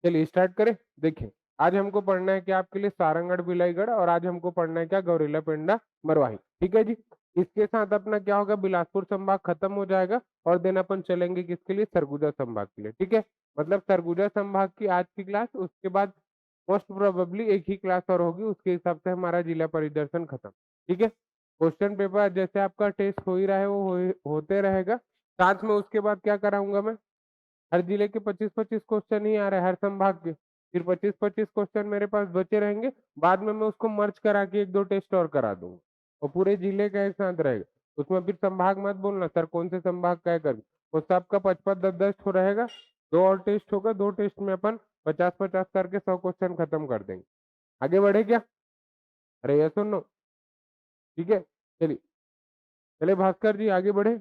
चलिए स्टार्ट करें। देखिए, आज हमको पढ़ना है क्या आपके लिए सारंगढ़ बिलाईगढ़, और आज हमको पढ़ना है क्या गौरेला पेंडा मरवाही। ठीक है जी। इसके साथ अपना क्या होगा, बिलासपुर संभाग खत्म हो जाएगा और देन अपन चलेंगे किसके लिए, सरगुजा संभाग के लिए। ठीक है, मतलब सरगुजा संभाग की आज की क्लास, उसके बाद मोस्ट प्रोबेबली एक ही क्लास और होगी, उसके हिसाब से हमारा जिला परिदर्शन खत्म। ठीक है, क्वेश्चन पेपर जैसे आपका टेस्ट हो ही रहा है वो होते रहेगा। साथ में उसके बाद क्या कराऊंगा मैं, हर जिले के 25-25 क्वेश्चन ही आ रहे हैं हर संभाग के, फिर 25-25 क्वेश्चन मेरे पास बचे रहेंगे। बाद में मैं उसको मर्ज करा के एक दो टेस्ट और करा दूंगा और पूरे जिले का एक साथ रहेगा। उसमें फिर संभाग मत बोलना सर कौन से संभाग का है कर, वो सबका 55-10-10 हो रहेगा। दो और टेस्ट होगा, दो टेस्ट में अपन 50-50 करके 100 क्वेश्चन खत्म कर देंगे। आगे बढ़े क्या, अरे ये सुनो। ठीक है, चलिए चलिए भास्कर जी आगे बढ़े।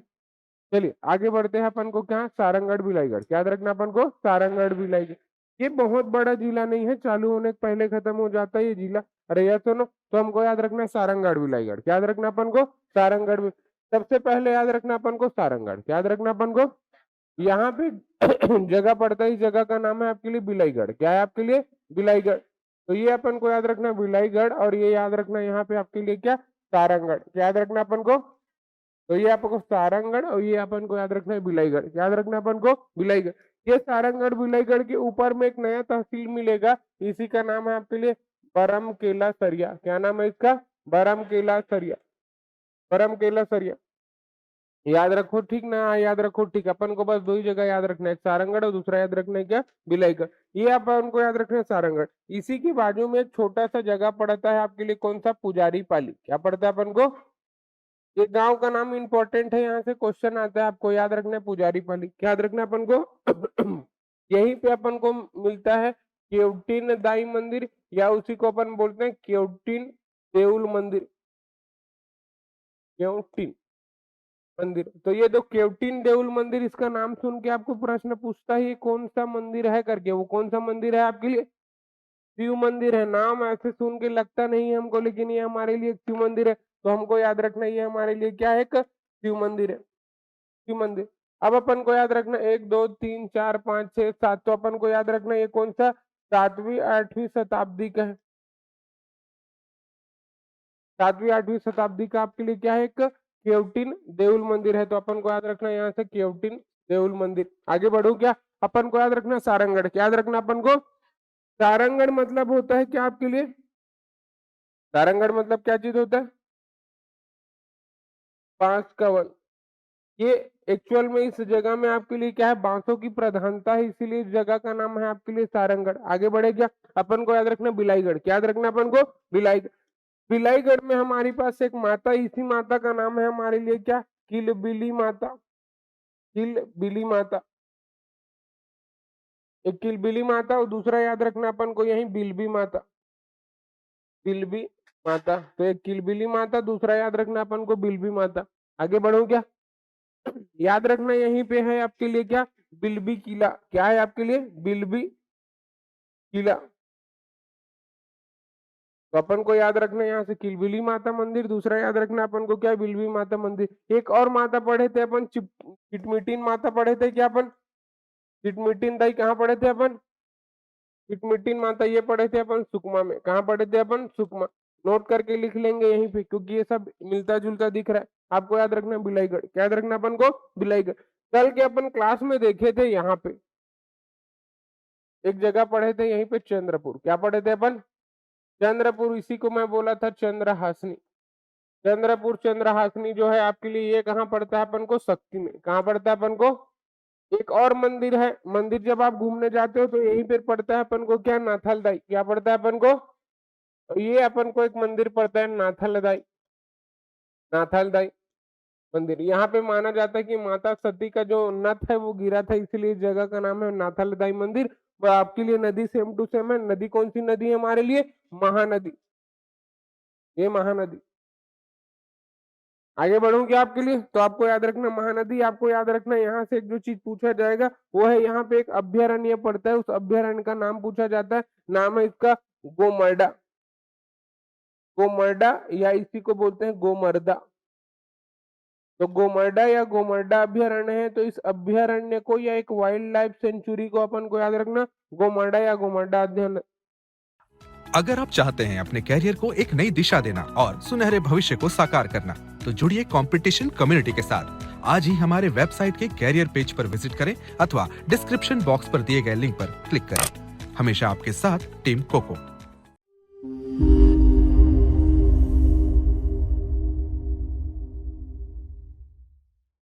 चलिए आगे बढ़ते हैं अपन को क्या, सारंगढ़ बिलाईगढ़, याद रखना अपन को सारंगढ़ बिलाईगढ़। ये बहुत बड़ा जिला नहीं है, चालू होने के पहले खत्म हो जाता है ये जिला। अरे यार सुनो, तो हमको याद रखना है सारंगढ़ बिलाईगढ़, याद रखना अपन को सारंगढ़ सबसे पहले याद रखना अपन को सारंगढ़, याद रखना अपन को यहाँ पे जगह पड़ता है, इस जगह का नाम है आपके लिए बिलाईगढ़। क्या है आपके लिए, बिलाईगढ़। तो ये अपन को याद रखना बिलाईगढ़, और ये याद रखना यहाँ पे आपके लिए क्या, सारंगढ़, याद रखना अपन को। तो ये आपको सारंगढ़ और ये अपन को याद रखना है बिलाईगढ़, याद रखना अपन को बिलाईगढ़। ये सारंगढ़ बिलाईगढ़ के ऊपर में एक नया तहसील मिलेगा, इसी का नाम है आपके लिए बरमकेला सरिया। क्या नाम है इसका, बरमकेला सरिया, बरमकेला सरिया। याद रखो ठीक ना, याद रखो ठीक। अपन को बस दो ही जगह याद रखना है, सारंगढ़ और दूसरा याद रखना है क्या, बिलाईगढ़। ये अपन को याद रखना है सारंगढ़। इसी की बाजू में एक छोटा सा जगह पड़ता है आपके लिए, कौन सा, पुजारी पाली। क्या पड़ता है अपन को, ये गांव का नाम इंपॉर्टेंट है, यहाँ से क्वेश्चन आता है, आपको याद रखना है पुजारी पाली। क्या याद रखना है अपन को यहीं पे अपन को मिलता है केवटिन दाई मंदिर, या उसी को अपन बोलते हैं केवटिन देउल मंदिर, केवटिन मंदिर। तो ये जो केवटिन देउल मंदिर, इसका नाम सुन के आपको प्रश्न पूछता है ये कौन सा मंदिर है करके, वो कौन सा मंदिर है आपके लिए, शिव मंदिर है। नाम ऐसे सुन के लगता नहीं है हमको, लेकिन ये हमारे लिए शिव मंदिर है। तो हमको याद रखना ये हमारे लिए क्या है, एक शिव मंदिर है, शिव मंदिर। अब अपन को याद रखना 1 2 3 4 5 6 7, तो अपन को याद रखना ये कौन सा, 7वीं 8वीं शताब्दी का है, 7वीं 8वीं शताब्दी का आपके लिए क्या है, एक केवटिन देउल मंदिर है। तो अपन को याद रखना यहाँ से केवटिन देउल मंदिर। आगे बढ़ो क्या, अपन को याद रखना सारंगढ़, क्या याद रखना अपन को, सारंगढ़ मतलब होता है क्या आपके लिए, सारंगढ़ मतलब क्या चीज होता है, बांस का वन। ये एक्चुअल में इस जगह में आपके लिए क्या है, बांसों की प्रधानता है, इसीलिए इस जगह का नाम है आपके लिए सारंगढ़। आगे बढ़े क्या, अपन को याद रखना बिलाईगढ़, क्या याद रखना अपन को, बिलाईगढ़। बिलाईगढ़ में हमारे पास एक माता, इसी माता का नाम है हमारे लिए क्या, किलबिली माता, किलबिली माता। एक किलबिली माता और दूसरा याद रखना अपन को यही बिलबी माता, बिलबी माता। तो एक किलबिली माता, दूसरा याद रखना अपन को बिलबी माता। आगे बढ़ो क्या, याद रखना यहीं पे है आपके लिए क्या, बिलबी किला। क्या है आपके लिए, बिलबी किला। तो अपन को याद रखना यहाँ से किलबिली माता मंदिर, दूसरा याद रखना अपन को क्या, बिलबी माता मंदिर। एक और माता पढ़े थे अपन, चिटमिटिन माता पढ़े थे क्या अपन, चिटमिटिन दाई कहाँ पढ़े थे अपन, चिटमिटिन माता ये पढ़े थे अपन सुकमा में। कहाँ पढ़े थे अपन, सुकमा। नोट करके लिख लेंगे यहीं पे, क्योंकि ये सब मिलता जुलता दिख रहा है। आपको याद रखना बिलाईगढ़, क्या याद रखना अपन को, बिलाईगढ़। कल के अपन क्लास में देखे थे यहाँ पे एक जगह पढ़े थे, यहीं पे चंद्रपुर। क्या पढ़े थे अपन, चंद्रपुर। इसी को मैं बोला था चंद्रहासनी, चंद्रपुर चंद्रहासनी जो है आपके लिए, ये कहाँ पड़ता है अपन को, शक्ति में। कहाँ पड़ता है अपन को, एक और मंदिर है, मंदिर जब आप घूमने जाते हो तो यहीं पर पड़ता है अपन को क्या, नाथलदाई। क्या पड़ता है अपन को, ये अपन को एक मंदिर पड़ता है नाथलदाई, नाथलदाई मंदिर। यहाँ पे माना जाता है कि माता सती का जो नथ है वो गिरा था, इसीलिए इस जगह का नाम है नाथलदाई मंदिर। वो आपके लिए नदी सेम टू सेम है। नदी कौन सी नदी है हमारे लिए, महानदी, ये महानदी। आगे बढ़ूंगी आपके लिए, तो आपको याद रखना महानदी। आपको याद रखना यहाँ से एक जो चीज पूछा जाएगा वो है, यहाँ पे एक अभ्यारण्य पड़ता है, उस अभ्यारण्य का नाम पूछा जाता है। नाम है इसका गोमर्डा, गोमर्डा, या इसी को बोलते हैं गोमर्दा, तो गोमर्डा या गोमर्डा अभ्यारण्य है, तो इस अभ्यारण्य को या एक वाइल्ड लाइफ सेंचुरी को अपन को याद रखना गोमर्डा या गोमर्डा अध्ययन। अगर आप चाहते हैं अपने कैरियर को एक नई दिशा देना और सुनहरे भविष्य को साकार करना, तो जुड़िए कंपटीशन कम्युनिटी के साथ। आज ही हमारे वेबसाइट के कैरियर पेज पर विजिट करें अथवा डिस्क्रिप्शन बॉक्स पर दिए गए लिंक पर क्लिक करें। हमेशा आपके साथ टीम कोको।